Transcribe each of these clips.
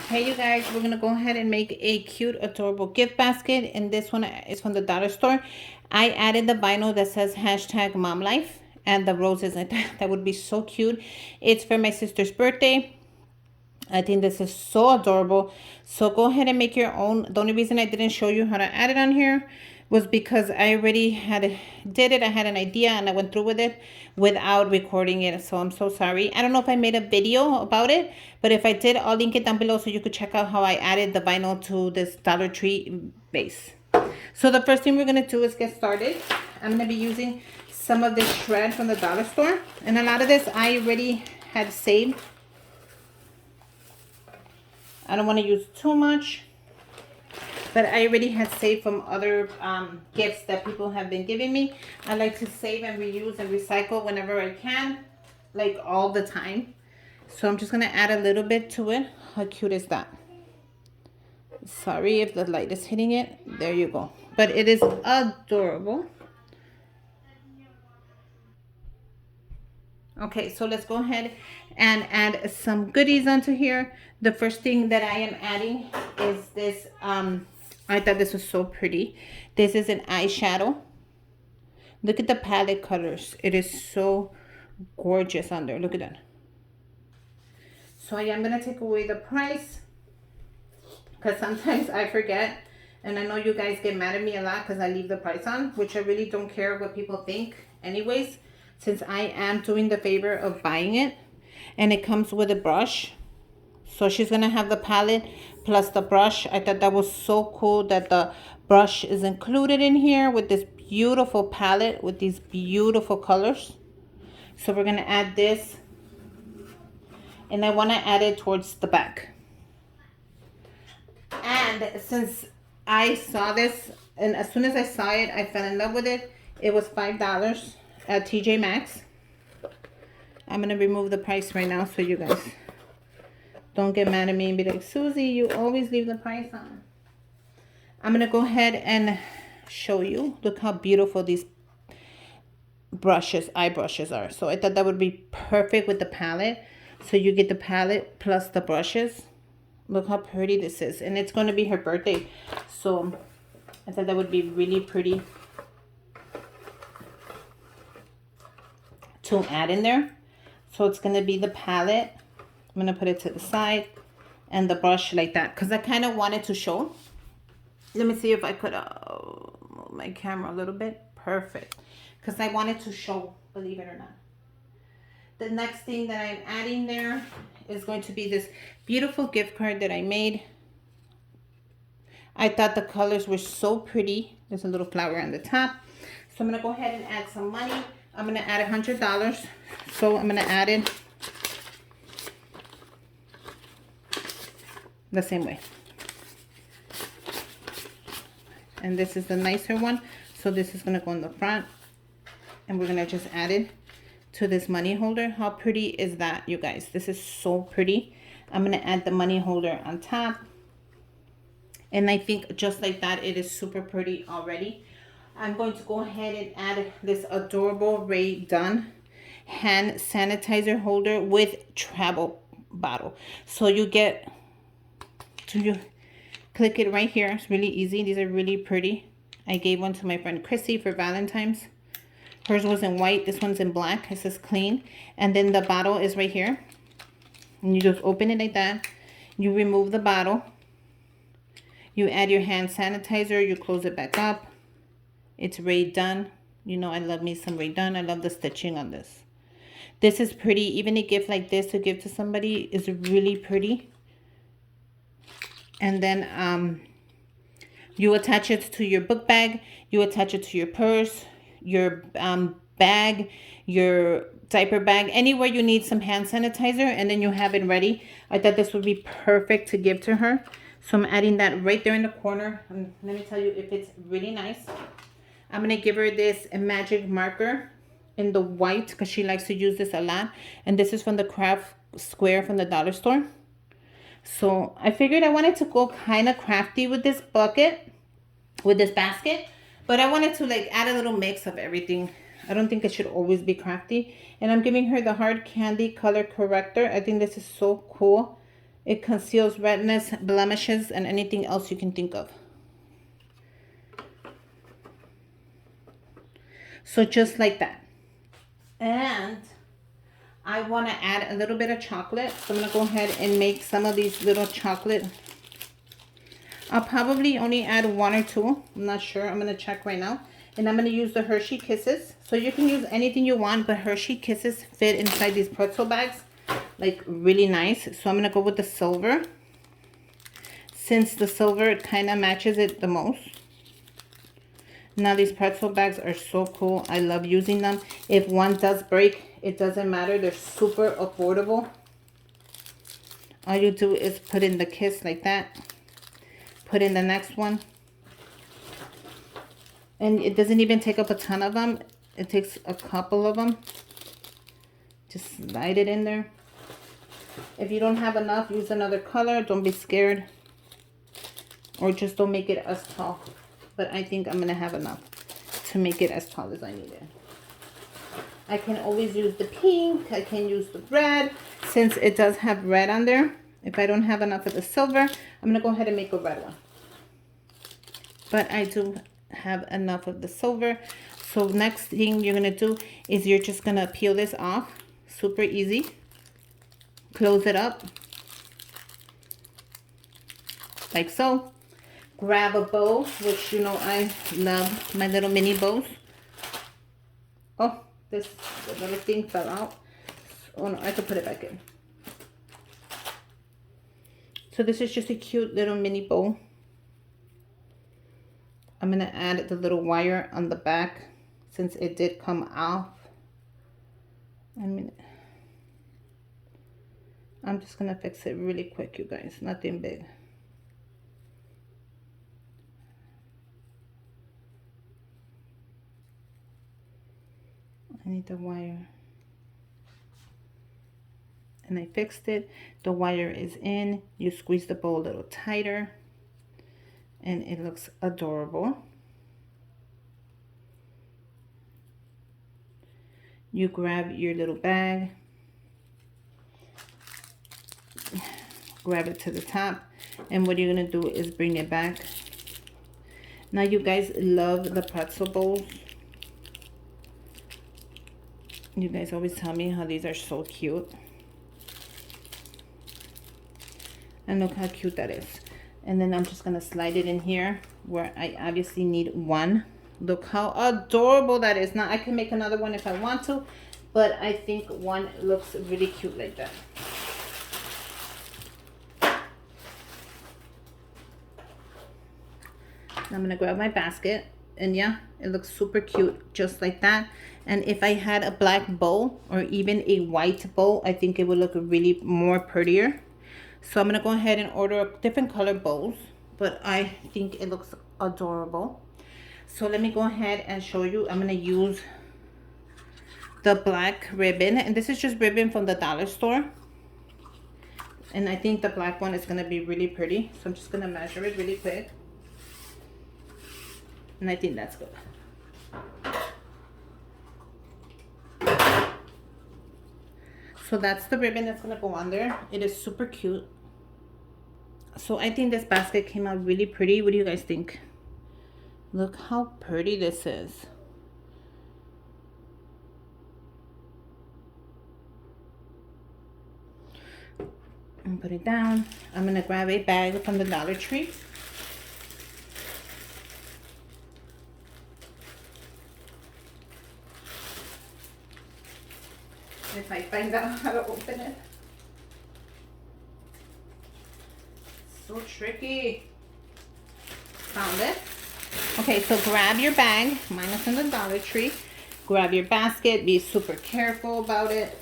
Hey you guys, we're gonna go ahead and make a cute, adorable gift basket, and this one is from the dollar store. I added the vinyl that says hashtag mom life and the roses. I thought that would be so cute. It's for my sister's birthday. I think this is so adorable. So go ahead and make your own. The only reason I didn't show you how to add it on here was because I already did it. I had an idea and I went through with it without recording it. So I'm so sorry. I don't know if I made a video about it, but if I did, I'll link it down below so you could check out how I added the vinyl to this Dollar Tree base. So the first thing we're going to do is get started. I'm going to be using some of this shred from the dollar store. And a lot of this I already had saved. I don't want to use too much, but I already had saved from other gifts that people have been giving me. I like to save and reuse and recycle whenever I can, like all the time. So I'm just going to add a little bit to it. How cute is that? Sorry if the light is hitting it. There you go. But it is adorable. Okay, so let's go ahead and add some goodies onto here. The first thing that I am adding is this, I thought this was so pretty. This is an eyeshadow. Look at the palette colors. It is so gorgeous on there. Look at that. So I am going to take away the price because sometimes I forget. And I know you guys get mad at me a lot because I leave the price on, which I really don't care what people think anyways, since I am doing the favor of buying it. And it comes with a brush. So she's going to have the palette plus the brush. I thought that was so cool that the brush is included in here with this beautiful palette with these beautiful colors. So we're going to add this. And I want to add it towards the back. And since I saw this, and as soon as I saw it, I fell in love with it. It was $5 at TJ Maxx. I'm going to remove the price right now so you guys don't get mad at me and be like, Susie, you always leave the price on. I'm going to go ahead and show you. Look how beautiful these brushes, eye brushes are. So I thought that would be perfect with the palette. So you get the palette plus the brushes. Look how pretty this is. And it's going to be her birthday. So I thought that would be really pretty to add in there. So it's going to be the palette. I'm going to put it to the side and the brush like that because I kind of wanted to show. Let me see if I could move my camera a little bit. Perfect. Because I wanted to show, believe it or not. The next thing that I'm adding there is going to be this beautiful gift card that I made. I thought the colors were so pretty. There's a little flower on the top. So I'm going to go ahead and add some money. I'm going to add $100. So I'm going to add it the same way. And this is the nicer one. So this is going to go in the front. And we're going to just add it to this money holder. How pretty is that, you guys? This is so pretty. I'm going to add the money holder on top. And I think just like that, it is super pretty already. I'm going to go ahead and add this adorable Ray Dunn hand sanitizer holder with travel bottle. So you get to you click it right here. It's really easy. These are really pretty. I gave one to my friend Chrissy for Valentine's. Hers was in white. This one's in black. It says clean. And then the bottle is right here. And you just open it like that. You remove the bottle. You add your hand sanitizer. You close it back up. It's Ray Dunn. You know I love me some Ray Dunn. I love the stitching on this. This is pretty. Even a gift like this to give to somebody is really pretty. And then you attach it to your book bag. You attach it to your purse, your bag, your diaper bag, anywhere you need some hand sanitizer, and then you have it ready. I thought this would be perfect to give to her. So I'm adding that right there in the corner. And let me tell you if it's really nice. I'm going to give her this magic marker in the white because she likes to use this a lot. And this is from the craft square from the dollar store. So I figured I wanted to go kind of crafty with this bucket, with this basket. But I wanted to like add a little mix of everything. I don't think it should always be crafty. And I'm giving her the hard candy color corrector. I think this is so cool. It conceals redness, blemishes, and anything else you can think of. So just like that. And I want to add a little bit of chocolate. So I'm going to go ahead and make some of these little chocolate. I'll probably only add 1 or 2. I'm not sure. I'm going to check right now. And I'm going to use the Hershey Kisses. So you can use anything you want, but Hershey Kisses fit inside these pretzel bags like really nice. So I'm going to go with the silver, since the silver kind of matches it the most. Now these pretzel bags are so cool. I love using them. If one does break, it doesn't matter. They're super affordable. All you do is put in the kiss like that. Put in the next one. And it doesn't even take up a ton of them. It takes a couple of them. Just slide it in there. If you don't have enough, use another color. Don't be scared. Or just don't make it as tall. But I think I'm going to have enough to make it as tall as I need it. I can always use the pink. I can use the red. Since it does have red on there. If I don't have enough of the silver, I'm going to go ahead and make a red one. But I do have enough of the silver. So next thing you're going to do is you're just going to peel this off. Super easy. Close it up. Like so. Grab a bow, which you know I love my little mini bows. Oh, the little thing fell out. Oh no, I could put it back in. So this is just a cute little mini bow. I'm going to add the little wire on the back since it did come off. I'm just going to fix it really quick, you guys. Nothing big. I need the wire. And I fixed it. The wire is in. You squeeze the bow a little tighter. And it looks adorable. You grab your little bag. Grab it to the top. And what you're going to do is bring it back. Now you guys love the pretzel bowls. You guys always tell me how these are so cute. And look how cute that is. And then I'm just going to slide it in here where I obviously need 1. Look how adorable that is. Now I can make another one if I want to, but I think 1 looks really cute like that. I'm going to grab my basket. And yeah, it looks super cute just like that. And if I had a black bow or even a white bow, I think it would look really more prettier. So I'm going to go ahead and order different color bows. But I think it looks adorable. So let me go ahead and show you. I'm going to use the black ribbon. And this is just ribbon from the dollar store. And I think the black one is going to be really pretty. So I'm just going to measure it really quick. And I think that's good. So that's the ribbon that's going to go on there. It is super cute. So I think this basket came out really pretty. What do you guys think? Look how pretty this is. And put it down. I'm going to grab a bag from the Dollar Tree. If I find out how to open it. So tricky. Found it. Okay, so grab your bag. Mine is from the Dollar Tree. Grab your basket. Be super careful about it.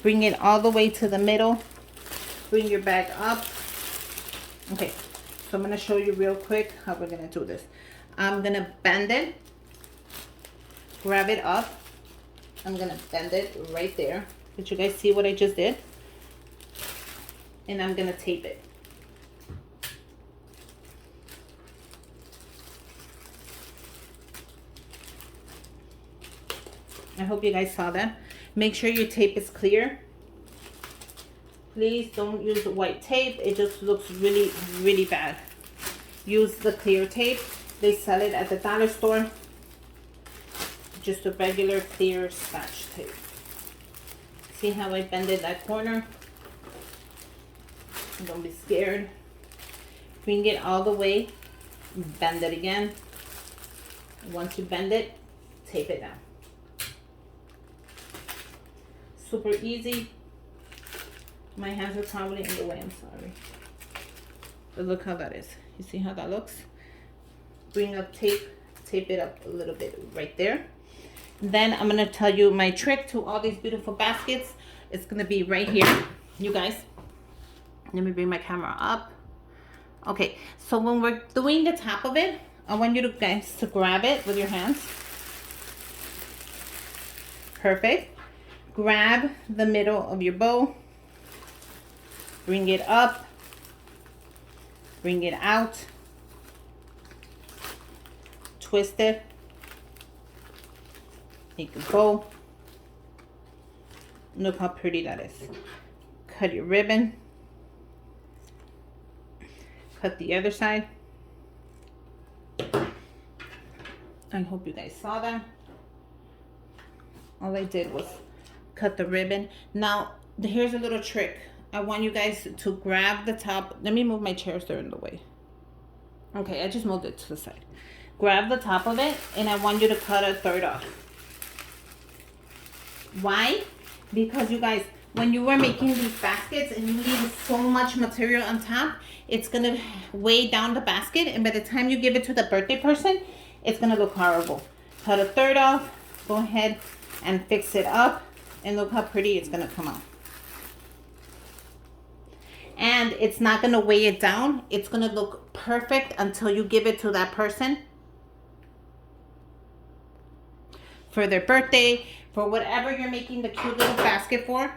Bring it all the way to the middle. Bring your bag up. Okay, so I'm going to show you real quick how we're going to do this. I'm going to bend it. Grab it up. I'm going to bend it right there. Did you guys see what I just did? And I'm going to tape it. I hope you guys saw that. Make sure your tape is clear. Please don't use the white tape. It just looks really, really bad. Use the clear tape. They sell it at the dollar store. Just a regular clear scotch tape. See how I bended that corner? Don't be scared. Bring it all the way. Bend it again. Once you bend it, tape it down. Super easy. My hands are probably in the way, I'm sorry. But look how that is. You see how that looks? Bring up tape, tape it up a little bit right there. Then I'm gonna tell you my trick to all these beautiful baskets. It's gonna be right here, you guys. Let me bring my camera up. Okay, so when we're doing the top of it, I want you guys to grab it with your hands. Perfect. Grab the middle of your bow. Bring it up. Bring it out. Twist it. Make a bow. Look how pretty that is. Cut your ribbon. Cut the other side. I hope you guys saw that. All I did was cut the ribbon. Now, here's a little trick. I want you guys to grab the top. Let me move my chairs, they're in the way. Okay, I just moved it to the side. Grab the top of it, and I want you to cut a third off. Why? Because you guys, when you were making these baskets and you leave so much material on top, it's gonna weigh down the basket, and by the time you give it to the birthday person, it's gonna look horrible. Cut a third off, go ahead and fix it up, and look how pretty it's gonna come out. And it's not gonna weigh it down. It's gonna look perfect until you give it to that person for their birthday, for whatever you're making the cute little basket for.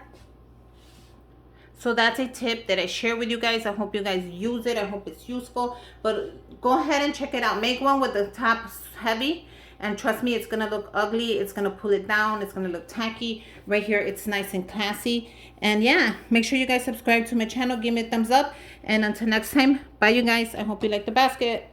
So that's a tip that I share with you guys. I hope you guys use it. I hope it's useful. But go ahead and check it out. Make one with the top heavy. And trust me, it's going to look ugly. It's going to pull it down. It's going to look tacky. Right here, it's nice and classy. And yeah, make sure you guys subscribe to my channel. Give me a thumbs up. And until next time, bye you guys. I hope you like the basket.